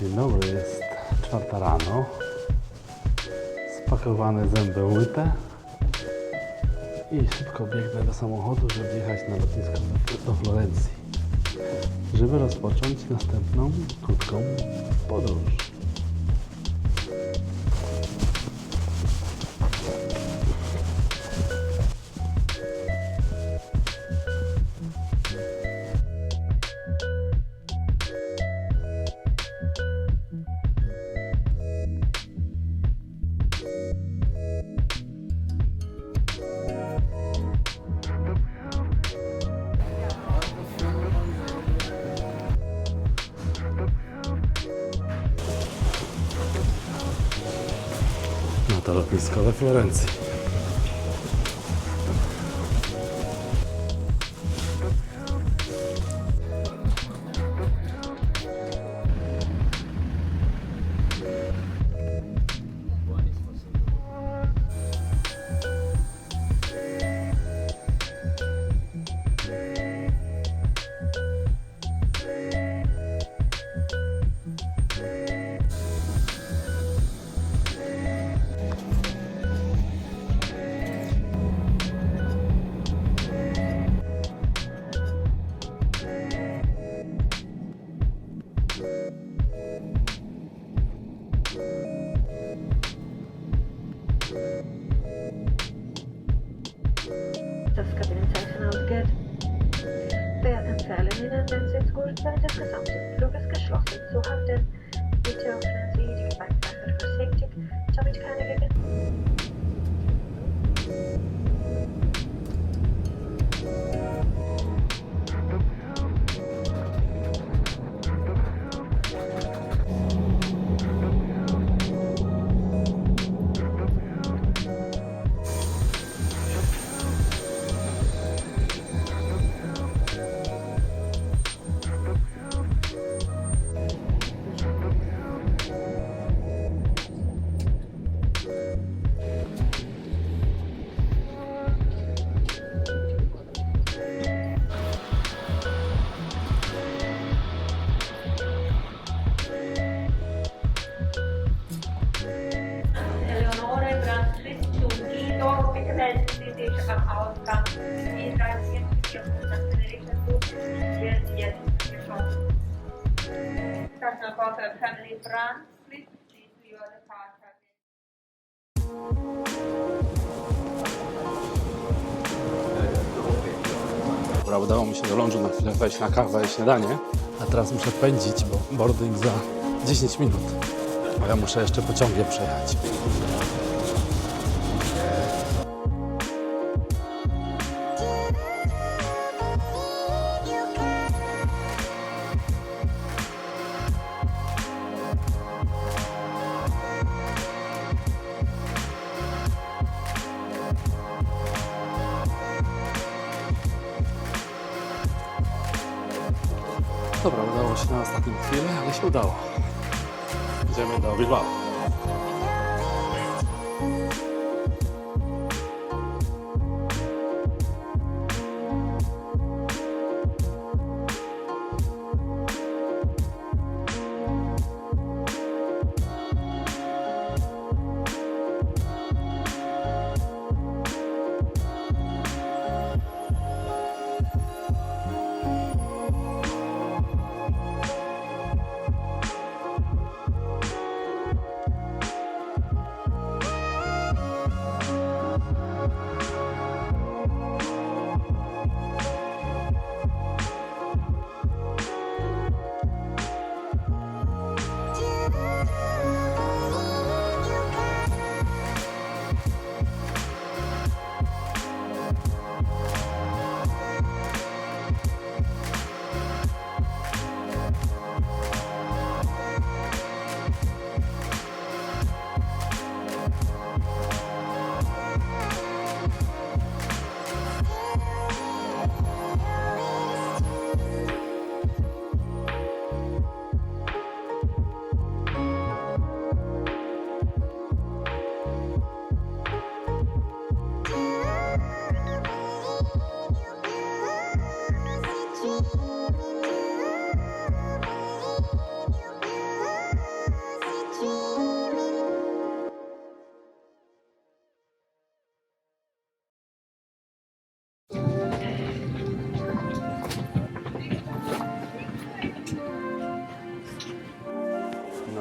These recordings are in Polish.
Dzień dobry, jest 4 rano. Spakowane zęby umyte. I szybko biegnę do samochodu, żeby jechać na lotnisko do Florencji. Żeby rozpocząć następną krótką podróż. Na to lotnisko we Florencji. Das Kabinenzeichen ausgeht. Verehrten Zahlen, Ihnen, wenn Sie jetzt gut während des gesamten Fluges geschlossen zu halten. Bitte öffnen Sie die Gepäckfächer vorsichtig, damit keine Gegen... Eleonore Brandquist zu Guido, bitte melden Sie sich am Ausgang E43 auf das Tenerife Flug, wird jetzt geschlossen. Personal call for family Brandquist, please leave your departure. Dobra, udało mi się do lądu na chwilę wejść na kawę i śniadanie. A teraz muszę pędzić, bo boarding za 10 minut. A ja muszę jeszcze pociągiem przejechać. Dobra, udało się na ostatnim chwilę, ale się udało. Idziemy do Bilbao.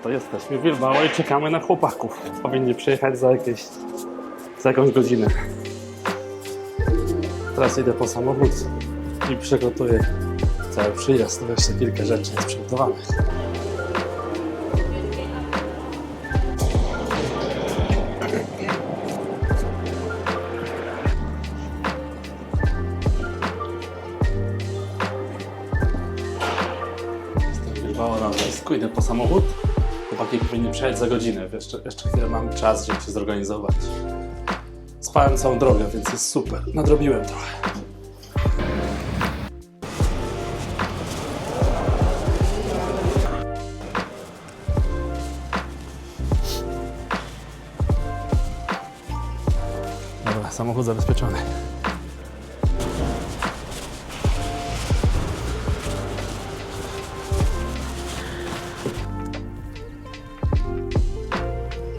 to jesteśmy w Bilbao i czekamy na chłopaków. Powinni przyjechać za jakąś godzinę. Teraz idę po samochód i przygotuję cały przyjazd. To jeszcze kilka rzeczy jest przygotowanych. Bilbao na wojsku, idę po samochód. Chłopaki powinni przyjechać za godzinę. Jeszcze chwilę mam czas, żeby się zorganizować. Spałem całą drogę, więc jest super. Nadrobiłem trochę. Dobra, samochód zabezpieczony.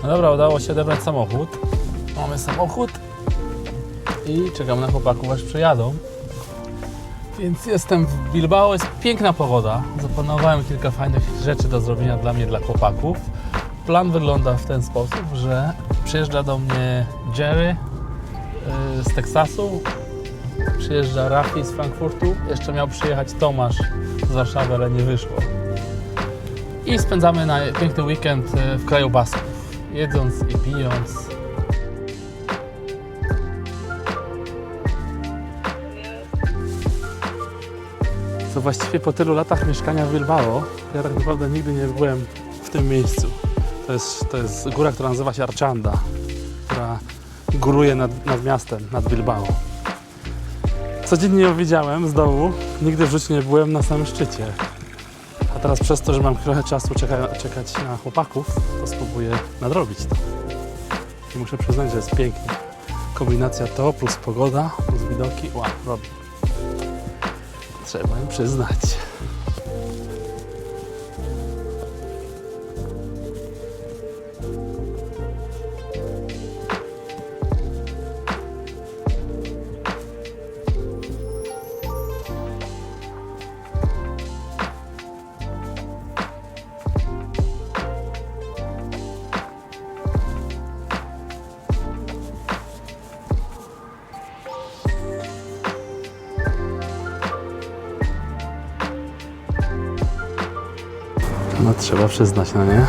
No dobra, udało się odebrać samochód. Mamy samochód i czekamy na chłopaków, aż przyjadą. Więc jestem w Bilbao, jest piękna pogoda. Zaplanowałem kilka fajnych rzeczy do zrobienia dla mnie, dla chłopaków. Plan wygląda w ten sposób, że przyjeżdża do mnie Jerry z Teksasu, przyjeżdża Rafi z Frankfurtu, jeszcze miał przyjechać Tomasz z Warszawy, ale nie wyszło. I spędzamy na piękny weekend w kraju Basków, jedząc i pijąc. To właściwie po tylu latach mieszkania w Bilbao, ja tak naprawdę nigdy nie byłem w tym miejscu. To jest góra, która nazywa się Archanda, która góruje nad miastem, nad Bilbao. Codziennie ją widziałem z dołu, nigdy w życiu nie byłem na samym szczycie. A teraz przez to, że mam trochę czasu czekać na chłopaków, to spróbuję nadrobić to. I muszę przyznać, że jest pięknie. Kombinacja to plus pogoda, plus widoki, wow, robi. Trzeba im przyznać. No trzeba przyznać, no nie?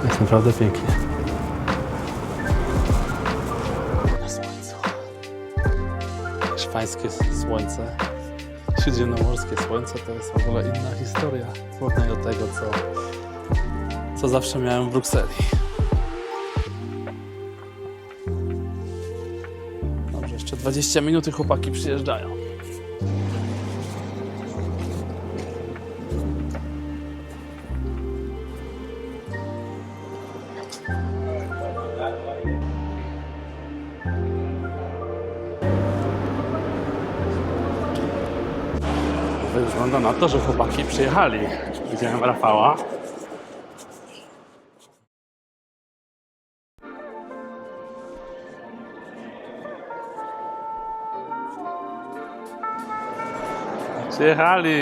Jest naprawdę pięknie. Na słońcu. Hiszpańskie słońce, śródziemnomorskie słońce to jest w ogóle inna historia. W porównaniu do tego, co zawsze miałem w Brukseli. Dobrze, jeszcze 20 minut i chłopaki przyjeżdżają. Wygląda na to, że chłopaki przyjechali. Widziałem Rafała. Przyjechali!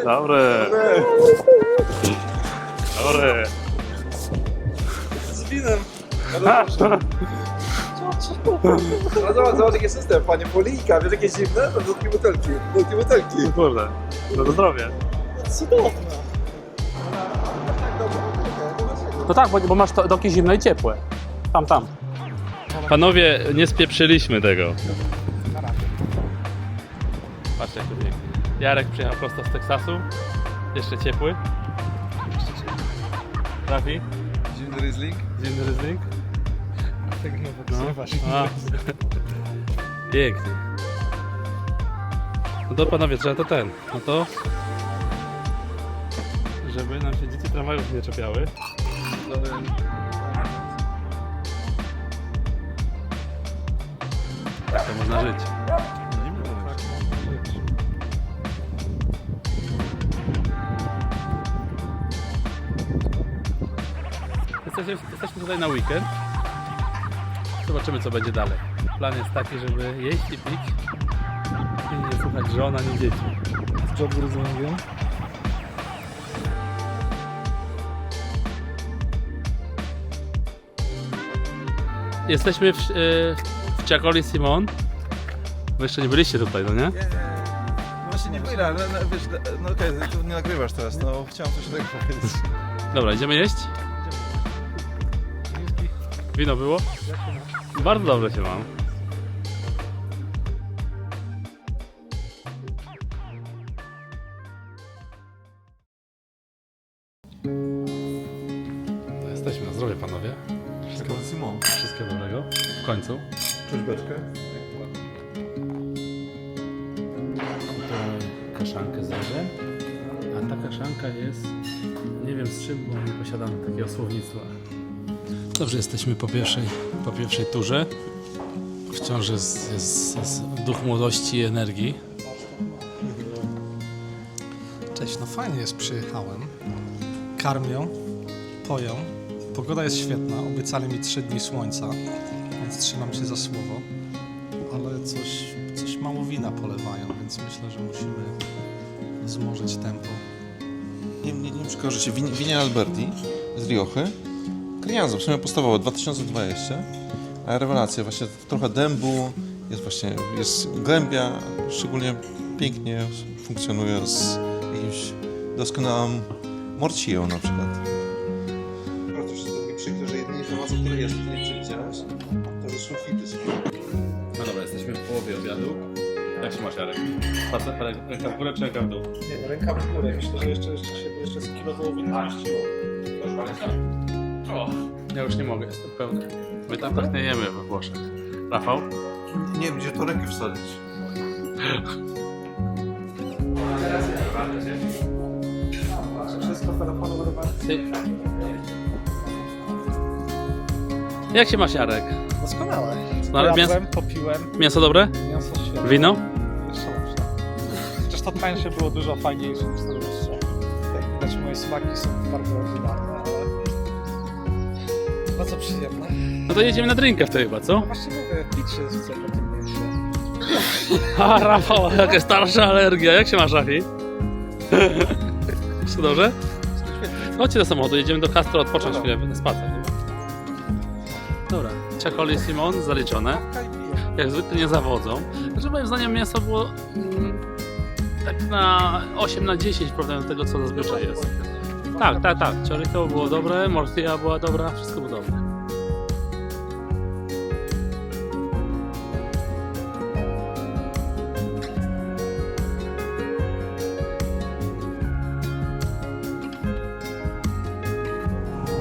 Dobry! Dobry! Z winem. No zobacz jaki system, panie Polika, wiesz jakie zimne? To do takiej butelki, Kurde, no to zdrowie. Cudowne. No tak, bo masz doki zimne i ciepłe. Tam. Panowie, nie spieprzyliśmy tego. Patrzcie jak to pięknie. Jarek przyjechał prosto z Teksasu. Jeszcze ciepły. Trafi? Zimny Riesling. Zimny Riesling. Tak nie podsuwasz. Pięknie. No to panowie, trzeba to no to... Żeby nam się dzieci tramwajów nie czepiały. Tak to można żyć. Jesteśmy tutaj na weekend. Zobaczymy co będzie dalej. Plan jest taki, żeby jeść i pić i nie słuchać żon ani dzieci. Z jobu rozumiem. Jesteśmy w Chacoli Simon. Wy jeszcze nie byliście tutaj, no nie? Właśnie nie byli, ale wiesz, no okej, tu nie nagrywasz teraz, no chciałem coś takiego powiedzieć. Dobra, idziemy jeść? Wino było? Bardzo dobrze się mam. To jesteśmy na zdrowie, panowie. Simon. Wszystkiego dobrego. W końcu. Czuć beczkę? Kaszankę z ryżem. A ta kaszanka jest, nie wiem z czym, bo nie posiadam takiego słownictwa. Dobrze, jesteśmy po pierwszej turze. Wciąż jest duch młodości i energii. Cześć, no fajnie jest, przyjechałem. Karmią, poją. Pogoda jest świetna, obiecali mi 3 dni słońca, więc trzymam się za słowo. Ale coś mało wina polewają, więc myślę, że musimy wzmożyć tempo. Nie przekażę się. Winie Alberti z Riochy. Crianzo, w sumie podstawowe, 2020. A rewelacja, właśnie trochę dębu, jest głębia, szczególnie pięknie funkcjonuje z jakimś doskonałym morcillo na przykład. Bardzo się to mi przykro, że jedyna informacja, która jest, to nie przewidziałeś, to że sulfity są. No dobra, jesteśmy w połowie obiadu. Jak się masz, Jarek? Ręka w górę czy ręka w dół? Nie, ręka w górę. Myślę, że jeszcze z kilo wołowiny zmieściło. O, ja już nie mogę, jestem pełny. My tam tak nie jemy we Włoszech. Rafał? Nie wiem, gdzie to rękę wsadzić. Wszystko telefonowe. Jak się masz, Jarek? Doskonałe. No, ale Jadłem, popiłem, mięso dobre? mięso świetne. Wino? Jeszcze lepsze. Chociaż to tańsze było dużo fajniejsze niż to droższe. Jak widać, moje smaki są bardzo oryginalne, ale bardzo przyjemne. No to jedziemy na drinkę wtedy chyba, co? No właśnie mówię, pić się chce po tym mięsie. A, Rafał, jaka starsza alergia. Jak się masz, Rafi? Wszystko dobrze? Chodźcie do samochodu, jedziemy do Castro odpocząć chwilę, na spacer. Dobra, Chacoli Simon zaliczone. Jak zwykle nie zawodzą. Znaczy moim zdaniem mięso było tak na 8 na 10 w porównaniu do tego, co zazwyczaj jest. Tak. Chorizo było dobre, morcilla była dobra, wszystko było dobre.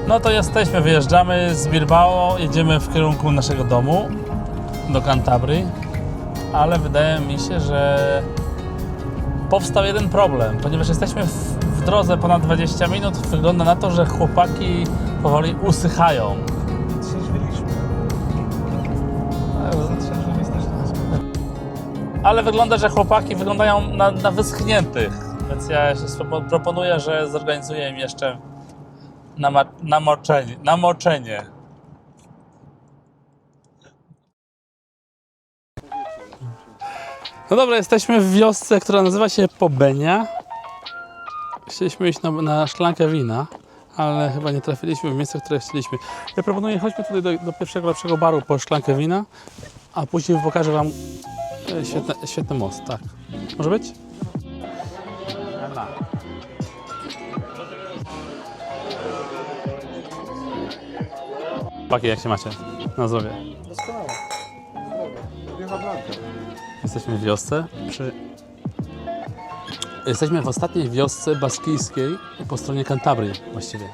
No to jesteśmy, wyjeżdżamy z Bilbao, jedziemy w kierunku naszego domu do Cantabrii, ale wydaje mi się, że powstał jeden problem, ponieważ jesteśmy w drodze ponad 20 minut, wygląda na to, że chłopaki powoli usychają. Trzeźwiliśmy. Zatrzeźwili jesteśmy. Ale wygląda, że chłopaki wyglądają na wyschniętych, więc ja się proponuję, że zorganizuję im jeszcze namoczenie. No dobra, jesteśmy w wiosce, która nazywa się Pobenia. Chcieliśmy iść na szklankę wina, ale chyba nie trafiliśmy w miejsce, które chcieliśmy. Ja proponuję, chodźmy tutaj do pierwszego lepszego baru po szklankę wina, a później pokażę wam świetny most, tak. Może być? Paki, jak się macie? Na zdrowie. Doskonałe. Jesteśmy w wiosce Jesteśmy w ostatniej wiosce baskijskiej po stronie Cantabrii właściwie.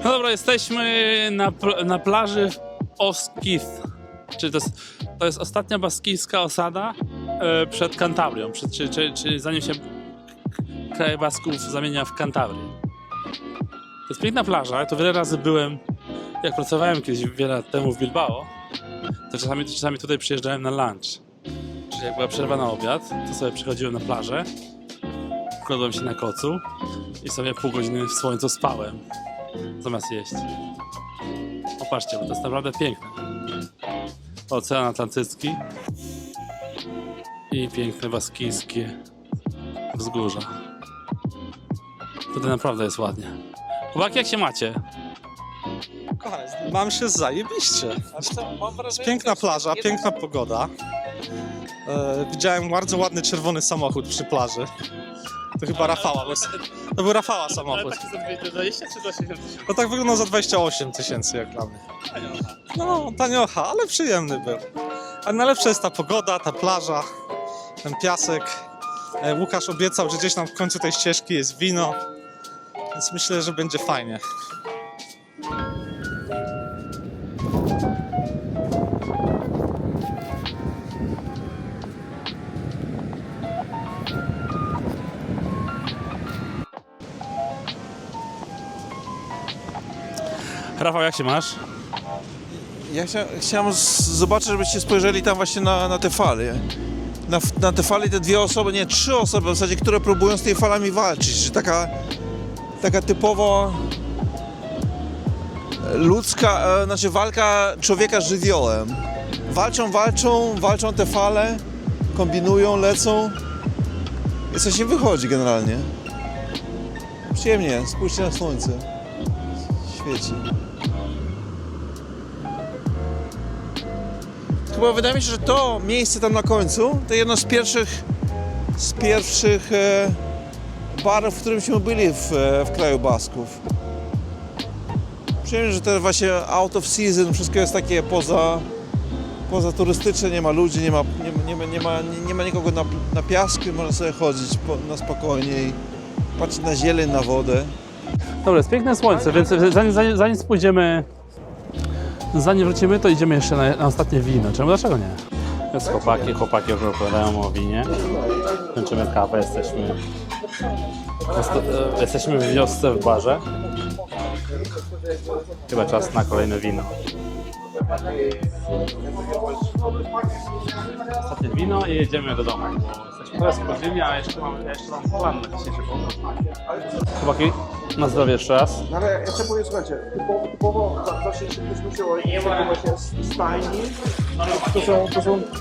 No dobra, jesteśmy na plaży w Oskiz. Czyli to jest ostatnia baskijska osada przed Cantabrią, czyli zanim się kraj Basków zamienia w Cantabrię. To jest piękna plaża, tu wiele razy byłem, jak pracowałem kiedyś wiele lat temu w Bilbao, to czasami tutaj przyjeżdżałem na lunch. Czyli jak była przerwa na obiad, to sobie przychodziłem na plażę, kładłem się na kocu i sobie pół godziny w słońcu spałem, zamiast jeść. Popatrzcie, bo to jest naprawdę piękne. Ocean Atlantycki. i piękne baskijskie wzgórza. Tutaj naprawdę jest ładnie. Chłopaki, jak się macie? Kochany, mam się zajebiście. Jest piękna plaża, piękna pogoda. Widziałem bardzo ładny czerwony samochód przy plaży. To chyba Rafała. To był Rafała samochód. Za 20 czy za 60 tysięcy? No tak wyglądał za 28 tysięcy jak dla mnie. No, taniocha, ale przyjemny był. A najlepsza jest ta pogoda, ta plaża, ten piasek. Łukasz obiecał, że gdzieś tam w końcu tej ścieżki jest wino. Więc myślę, że będzie fajnie. Rafał, jak się masz? Ja chciałem zobaczyć, żebyście spojrzeli tam właśnie na te fale. Na te fale te dwie osoby, nie, trzy osoby w zasadzie, które próbują z tymi falami walczyć. Że taka typowo ludzka, znaczy walka człowieka z żywiołem. Walczą te fale, kombinują, lecą. I coś im wychodzi generalnie. Przyjemnie, spójrzcie na słońce. Świeci. Chyba wydaje mi się, że to miejsce tam na końcu to jedno z pierwszych barów, w którymśmy byli w kraju Basków. Przyjemnie, że to właśnie out of season, wszystko jest takie poza turystyczne, nie ma ludzi, nie ma nikogo na piasku, można sobie chodzić na spokojnie i patrzeć na zieleń, na wodę. Dobra, jest piękne słońce, więc zanim wrócimy, to idziemy jeszcze na ostatnie wino. Dlaczego nie? Jest chłopaki już opowiadają o winie. Kończymy kawę, jesteśmy w wiosce, w barze. Chyba czas na kolejne wino. Ostatnie wino i jedziemy do domu. Jesteśmy teraz po ziemi, a jeszcze mam plan na dzisiejszy powrót. Chłopaki, na zdrowie jeszcze raz. No ale jeszcze powiem, słuchajcie, typowo właśnie się musiało właśnie stajni.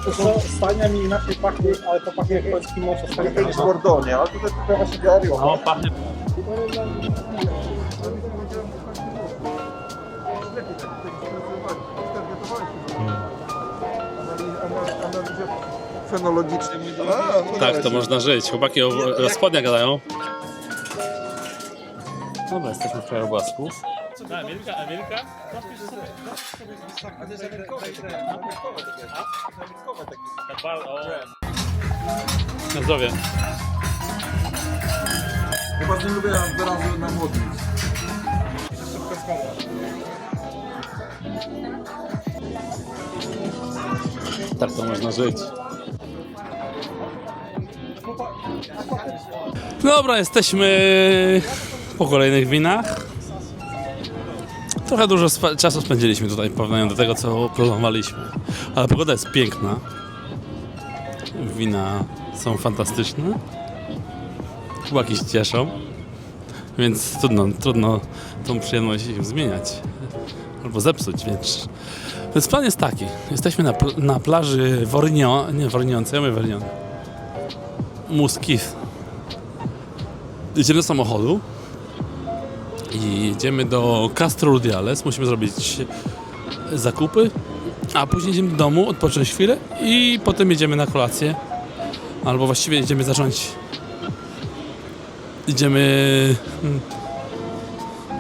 To są stajniami inaczej pachnie, ale to pachnie jak polski moc stajni niż w Gordonie, ale tutaj właśnie diario. No, pachnie. Fenologicznie. Tak, to można żyć. Chłopaki o spodniach gadają. Dobra, jesteśmy w kraju Basków. Emilka? Na zdrowie. Chyba nie lubię wyrazu na młodych. Tak to można żyć. Dobra, jesteśmy po kolejnych winach. Trochę dużo czasu spędziliśmy tutaj w porównaniu do tego, co planowaliśmy. Ale pogoda jest piękna. Wina są fantastyczne. Chłopaki się cieszą. Więc trudno tą przyjemność im zmieniać. Albo zepsuć, więc plan jest taki. Jesteśmy na plaży Muskif. Jedziemy do samochodu i jedziemy do Castro Rudiales. Musimy zrobić zakupy, a później jedziemy do domu, odpocząć chwilę i potem jedziemy na kolację. Albo właściwie idziemy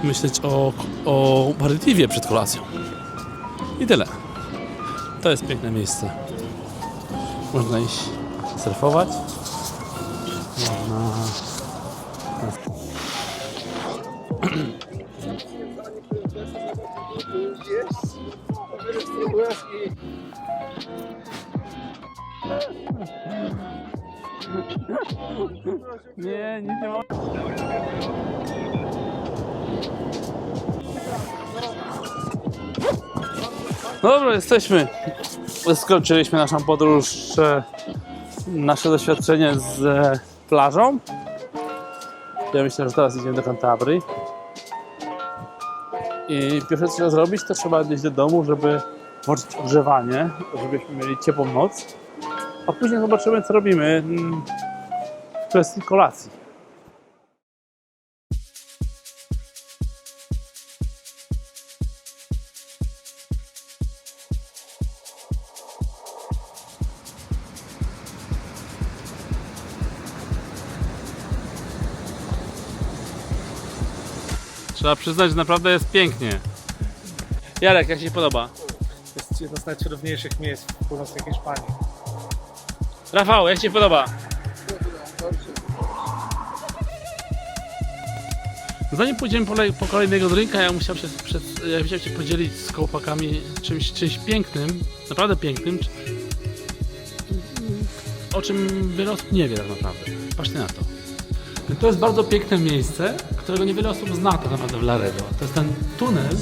myśleć o aperitiwie przed kolacją. I tyle. To jest piękne miejsce. Można iść surfować. Można... Nie, nic nie ma. Dobra, jesteśmy. Skończyliśmy naszą podróż, nasze doświadczenie z plażą. Ja myślę, że teraz idziemy do Cantabrii. I pierwsze co trzeba zrobić, to trzeba iść do domu, żeby włączyć ogrzewanie, żebyśmy mieli ciepłą noc. a później zobaczymy, co robimy w kwestii kolacji. Trzeba przyznać, że naprawdę jest pięknie. Jarek, jak Ci się podoba? Jest jedno z najcudowniejszych miejsc w północnej Hiszpanii. Rafał, jak Ci się podoba? Zanim pójdziemy po kolejnego drinka, ja musiałem się podzielić z chłopakami czymś pięknym, naprawdę pięknym, o czym wiele osób nie wie tak naprawdę. Patrzcie na to. To jest bardzo piękne miejsce, którego niewiele osób zna tak naprawdę w Laredo. To jest ten tunel.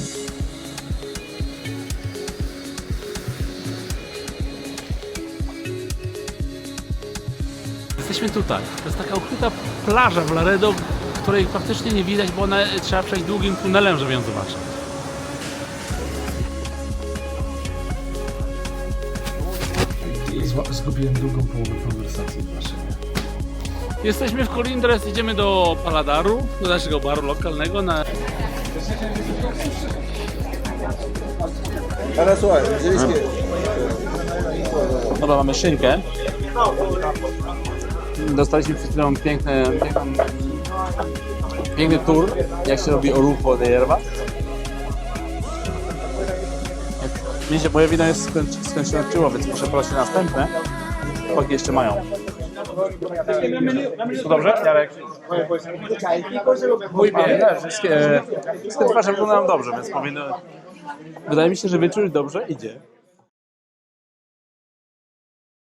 Jesteśmy tutaj. To jest taka ukryta plaża w Laredo, której praktycznie nie widać, bo trzeba przejść długim tunelem, żeby ją zobaczyć. Zgubiłem drugą połowę konwersacji w maszynie. Jesteśmy w Colindres, idziemy do Paladaru, do naszego baru lokalnego. Ale słuchaj, Dobra, mamy szynkę. Dostaliśmy przed chwilą piękny tour, jak się robi orucho de hierba. Widzicie, moje wino jest skończyło, więc muszę prosić następne. Chłopaki jeszcze mają. To dobrze, Jarek? Mój wszystkie twarze wyglądają dobrze, więc powinno... Wydaje mi się, że wieczór dobrze idzie.